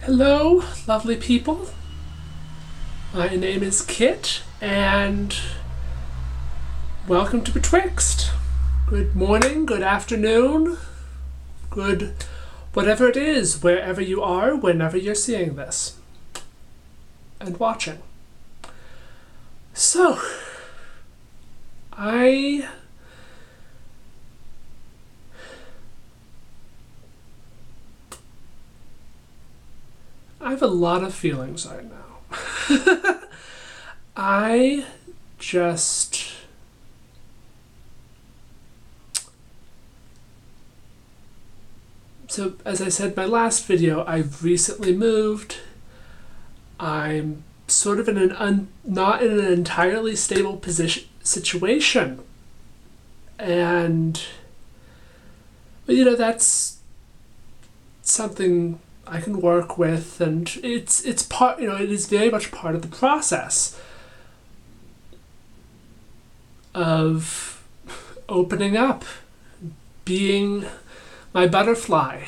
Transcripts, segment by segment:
Hello, lovely people. My name is Kit, and welcome to Betwixt. Good morning, good afternoon, good whatever it is, wherever you are, whenever you're seeing this and watching. So, I have a lot of feelings right now. I just So as I said in my last video, I've recently moved. I'm sort of in not in an entirely stable situation. And that's something I can work with, and it's part, it is very much part of the process of opening up, being my butterfly.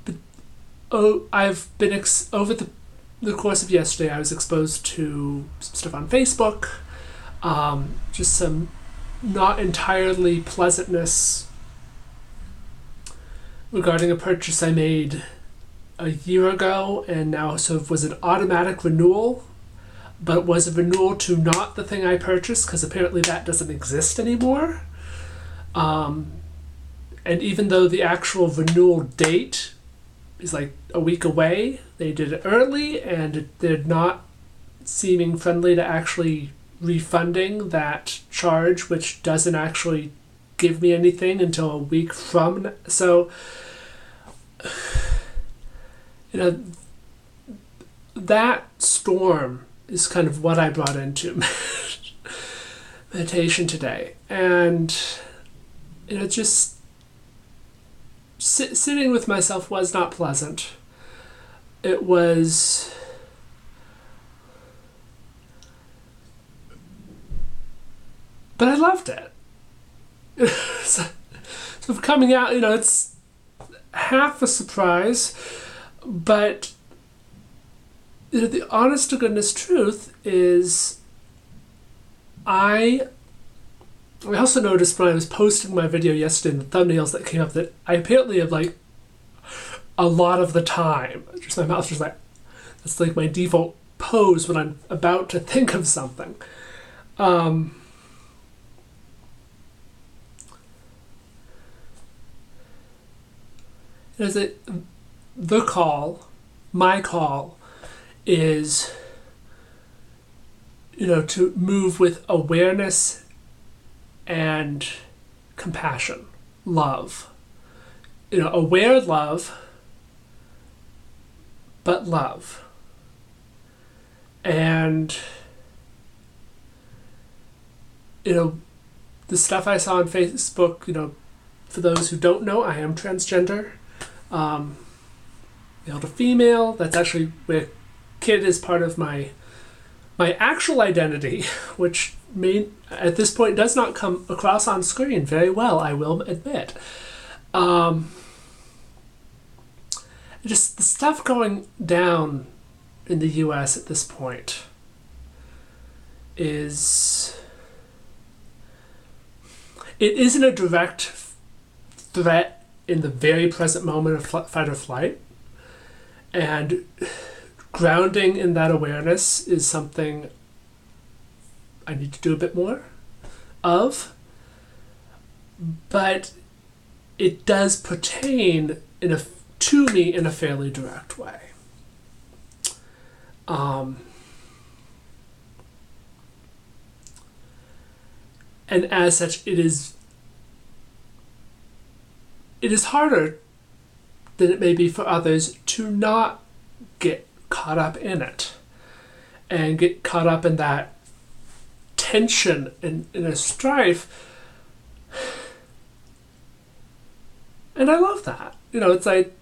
But I've been over the course of yesterday, I was exposed to some stuff on Facebook, just some not entirely pleasantness regarding a purchase I made a year ago, and now sort of was an automatic renewal, but was a renewal to not the thing I purchased, because apparently that doesn't exist anymore. And even though the actual renewal date is like a week away, they did it early, and they're not seeming friendly to actually refunding that charge, which doesn't actually give me anything until a week from. So, that storm is kind of what I brought into meditation today. And, just sitting with myself was not pleasant. It was... But I loved it. So coming out, it's half a surprise, but the honest to goodness truth is I also noticed when I was posting my video yesterday in the thumbnails that came up that I apparently have like a lot of the time, just my mouth just like, that's like my default pose when I'm about to think of something. My call is, to move with awareness and compassion, love. Aware love, but love. And, the stuff I saw on Facebook, for those who don't know, I am transgender. Male to female. That's actually where Kid is part of my actual identity, which at this point does not come across on screen very well, I will admit. Just the stuff going down in the US at this point it isn't a direct threat in the very present moment of fight or flight, and grounding in that awareness is something I need to do a bit more of, but it does pertain to me in a fairly direct way. And as such, it is harder than it may be for others to not get caught up in it and get caught up in that tension and in a strife. And I love that. It's like,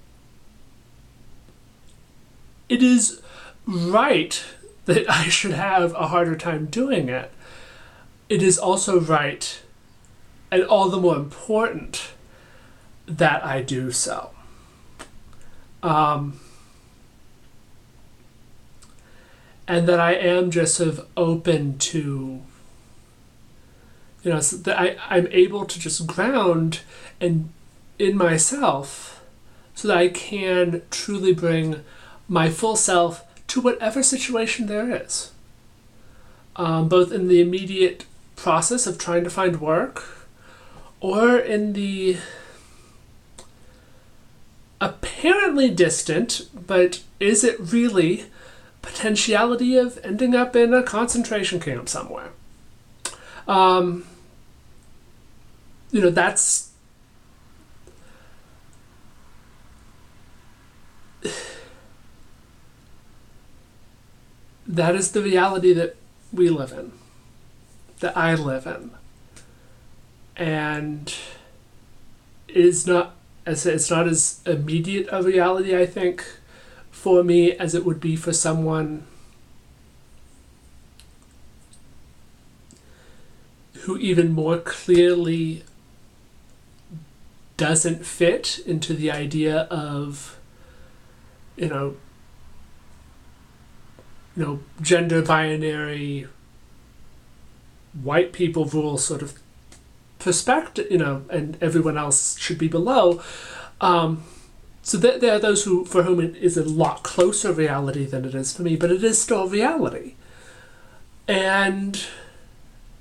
it is right that I should have a harder time doing it. It is also right, and all the more important, that I do so. And that I am just sort of open to, so that I'm able to just ground and in myself so that I can truly bring my full self to whatever situation there is. Both in the immediate process of trying to find work or in the apparently distant, but is it really, potentiality of ending up in a concentration camp somewhere. That's that is the reality that we live in, that I live in. And it's not as immediate a reality, I think, for me as it would be for someone who even more clearly doesn't fit into the idea of, gender binary, white people rule sort of perspective, and everyone else should be below. So there are those for whom it is a lot closer reality than it is for me, but it is still reality. And,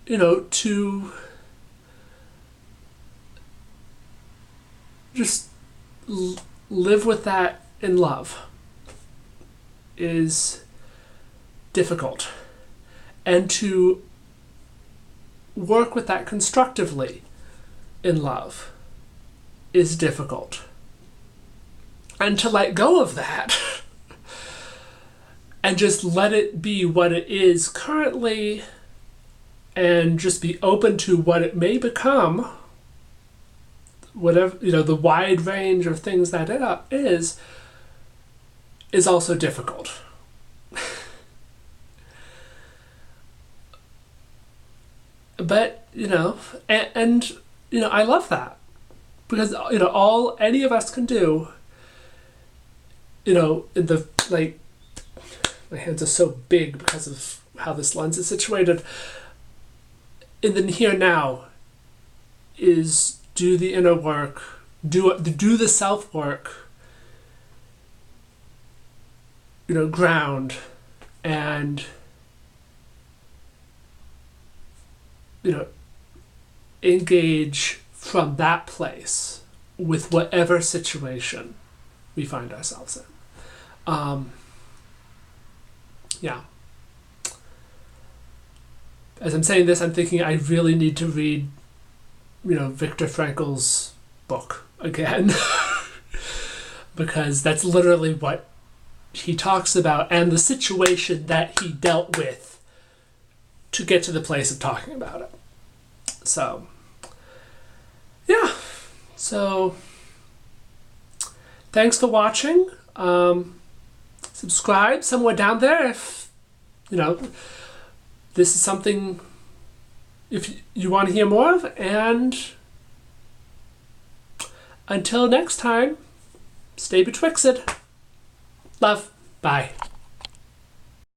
to just live with that in love is difficult. And to work with that constructively in love is difficult. And to let go of that and just let it be what it is currently and just be open to what it may become, whatever, the wide range of things that it is also difficult. But, and I love that because, all any of us can do, in the, my hands are so big because of how this lens is situated, in the here now is do the inner work, do the self work, ground, and engage from that place with whatever situation we find ourselves in. As I'm saying this, I'm thinking I really need to read, Viktor Frankl's book again because that's literally what he talks about and the situation that he dealt with to get to the place of talking about it. So, yeah. So, thanks for watching. Subscribe somewhere down there if, this is something if you want to hear more of. And until next time, stay betwixted. Love. Bye.